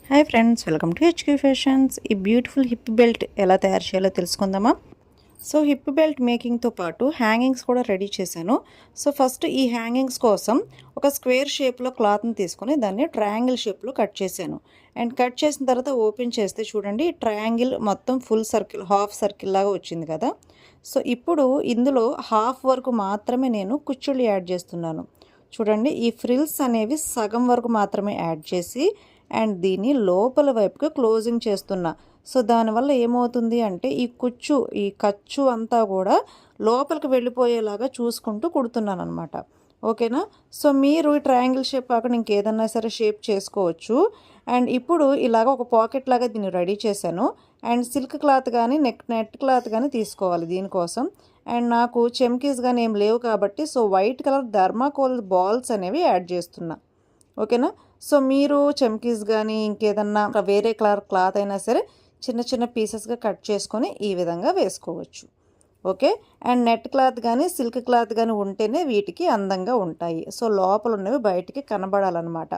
Hi friends, welcome to HQ fashions. ఈ beautiful hip belt ఎలా తయారు చేయాలో తెలుసుకుందామా. సో హిప్ బెల్ట్ మేకింగ్తో పాటు హ్యాంగింగ్స్ కూడా రెడీ చేశాను. సో ఫస్ట్ ఈ హ్యాంగింగ్స్ కోసం ఒక స్క్వేర్ షేప్లో క్లాత్ని తీసుకొని దాన్ని ట్రయాంగిల్ షేప్లో కట్ చేశాను. అండ్ కట్ చేసిన తర్వాత ఓపెన్ చేస్తే చూడండి, ట్రయాంగిల్ మొత్తం ఫుల్ సర్కిల్, హాఫ్ సర్కిల్ లాగా వచ్చింది కదా. సో ఇప్పుడు ఇందులో హాఫ్ వరకు మాత్రమే నేను కుచ్చుళ్ళు యాడ్ చేస్తున్నాను. చూడండి, ఈ ఫ్రిల్స్ అనేవి సగం వరకు మాత్రమే యాడ్ చేసి అండ్ దీన్ని లోపల వైపుకి క్లోజింగ్ చేస్తున్నా. సో దానివల్ల ఏమవుతుంది అంటే ఈ ఖర్చు అంతా కూడా లోపలికి వెళ్ళిపోయేలాగా చూసుకుంటూ కుడుతున్నాను అనమాట. ఓకేనా. సో మీరు ఈ ట్రయాంగిల్ షేప్ కాకుండా ఇంకేదన్నా సరే షేప్ చేసుకోవచ్చు. అండ్ ఇప్పుడు ఇలాగ ఒక పాకెట్ లాగా దీన్ని రెడీ చేశాను. అండ్ సిల్క్ క్లాత్ కానీ నెట్ క్లాత్ కానీ తీసుకోవాలి దీనికోసం. అండ్ నాకు చెమ్కీస్ కానీ ఏం లేవు కాబట్టి so white colour thermocol balls అనేవి యాడ్ చేస్తున్నా. ఓకేనా. సో మీరు చెమ్కీస్ కానీ ఇంకేదన్నా వేరే కలర్ క్లాత్ అయినా సరే చిన్న చిన్న పీసెస్గా కట్ చేసుకొని ఈ విధంగా వేసుకోవచ్చు. ఓకే. అండ్ నెట్ క్లాత్ కానీ సిల్క్ క్లాత్ కానీ ఉంటేనే వీటికి అందంగా ఉంటాయి. సో లోపల ఉన్నవి బయటికి కనబడాలన్నమాట.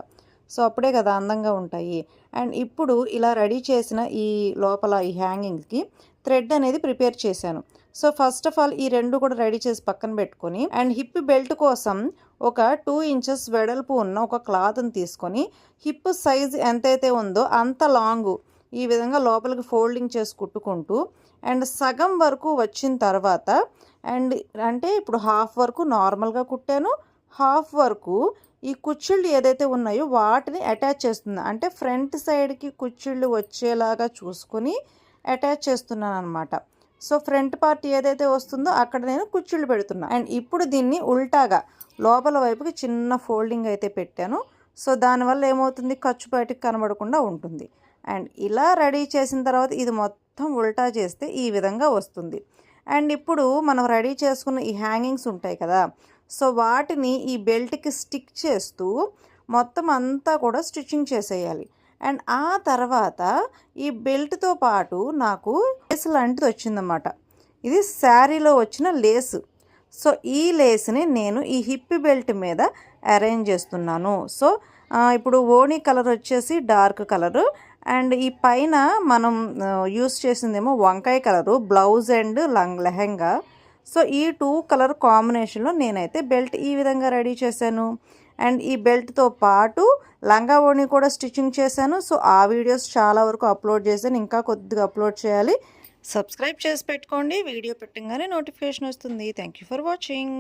సో అప్పుడే కదా అందంగా ఉంటాయి. అండ్ ఇప్పుడు ఇలా రెడీ చేసిన ఈ లోపల ఈ హ్యాంగింగ్కి థ్రెడ్ అనేది ప్రిపేర్ చేశాను. సో ఫస్ట్ ఆఫ్ ఆల్ ఈ రెండు కూడా రెడీ చేసి పక్కన పెట్టుకొని అండ్ హిప్ బెల్ట్ కోసం ఒక 2 ఇంచెస్ వెడల్పు ఉన్న ఒక క్లాత్ని తీసుకొని హిప్ సైజ్ ఎంతైతే ఉందో అంత లాంగ్ ఈ విధంగా లోపలికి ఫోల్డింగ్ చేసి కుట్టుకుంటూ అండ్ సగం వరకు వచ్చిన తర్వాత అండ్ అంటే ఇప్పుడు హాఫ్ వరకు నార్మల్గా కుట్టాను, హాఫ్ వరకు ఈ కుచ్చిళ్ళు ఏదైతే ఉన్నాయో వాటిని అటాచ్ చేస్తున్నా. అంటే ఫ్రంట్ సైడ్కి కుచ్చిళ్ళు వచ్చేలాగా చూసుకొని అటాచ్ చేస్తున్నాను అనమాట. సో ఫ్రంట్ పార్ట్ ఏదైతే వస్తుందో అక్కడ నేను కుచ్చిళ్ళు పెడుతున్నా. అండ్ ఇప్పుడు దీన్ని ఉల్టాగా లోపల వైపుకి చిన్న ఫోల్డింగ్ అయితే పెట్టాను. సో దానివల్ల ఏమవుతుంది, ఖర్చు బయటికి కనబడకుండా ఉంటుంది. అండ్ ఇలా రెడీ చేసిన తర్వాత ఇది మొత్తం ఉల్టా చేస్తే ఈ విధంగా వస్తుంది. అండ్ ఇప్పుడు మనం రెడీ చేసుకున్న ఈ హ్యాంగింగ్స్ ఉంటాయి కదా, సో వాటిని ఈ బెల్ట్కి స్టిక్ చేస్తూ మొత్తం అంతా కూడా స్టిచ్చింగ్ చేసేయాలి. అండ్ ఆ తర్వాత ఈ బెల్ట్తో పాటు నాకు లేస్ లాంటిది వచ్చిందన్నమాట. ఇది శారీలో వచ్చిన లేసు. సో ఈ లేస్ని నేను ఈ హిప్ బెల్ట్ మీద అరేంజ్ చేస్తున్నాను. సో ఇప్పుడు ఓణీ కలర్ వచ్చేసి డార్క్ కలరు అండ్ ఈ పైన మనం యూస్ చేసిందేమో వంకాయ colour blouse and lehenga. So ఈ 2 కలర్ కాంబినేషన్లో నేనైతే బెల్ట్ ఈ విధంగా రెడీ చేశాను. అండ్ ఈ బెల్ట్తో పాటు లంగా ఓణి కూడా స్టిచ్చింగ్ చేశాను. సో ఆ వీడియోస్ చాలా వరకు అప్లోడ్ చేశాను, ఇంకా కొద్దిగా అప్లోడ్ చేయాలి. సబ్స్క్రైబ్ చేసి పెట్టుకోండి, వీడియో పెట్టగానే నోటిఫికేషన్ వస్తుంది. Thank you for watching.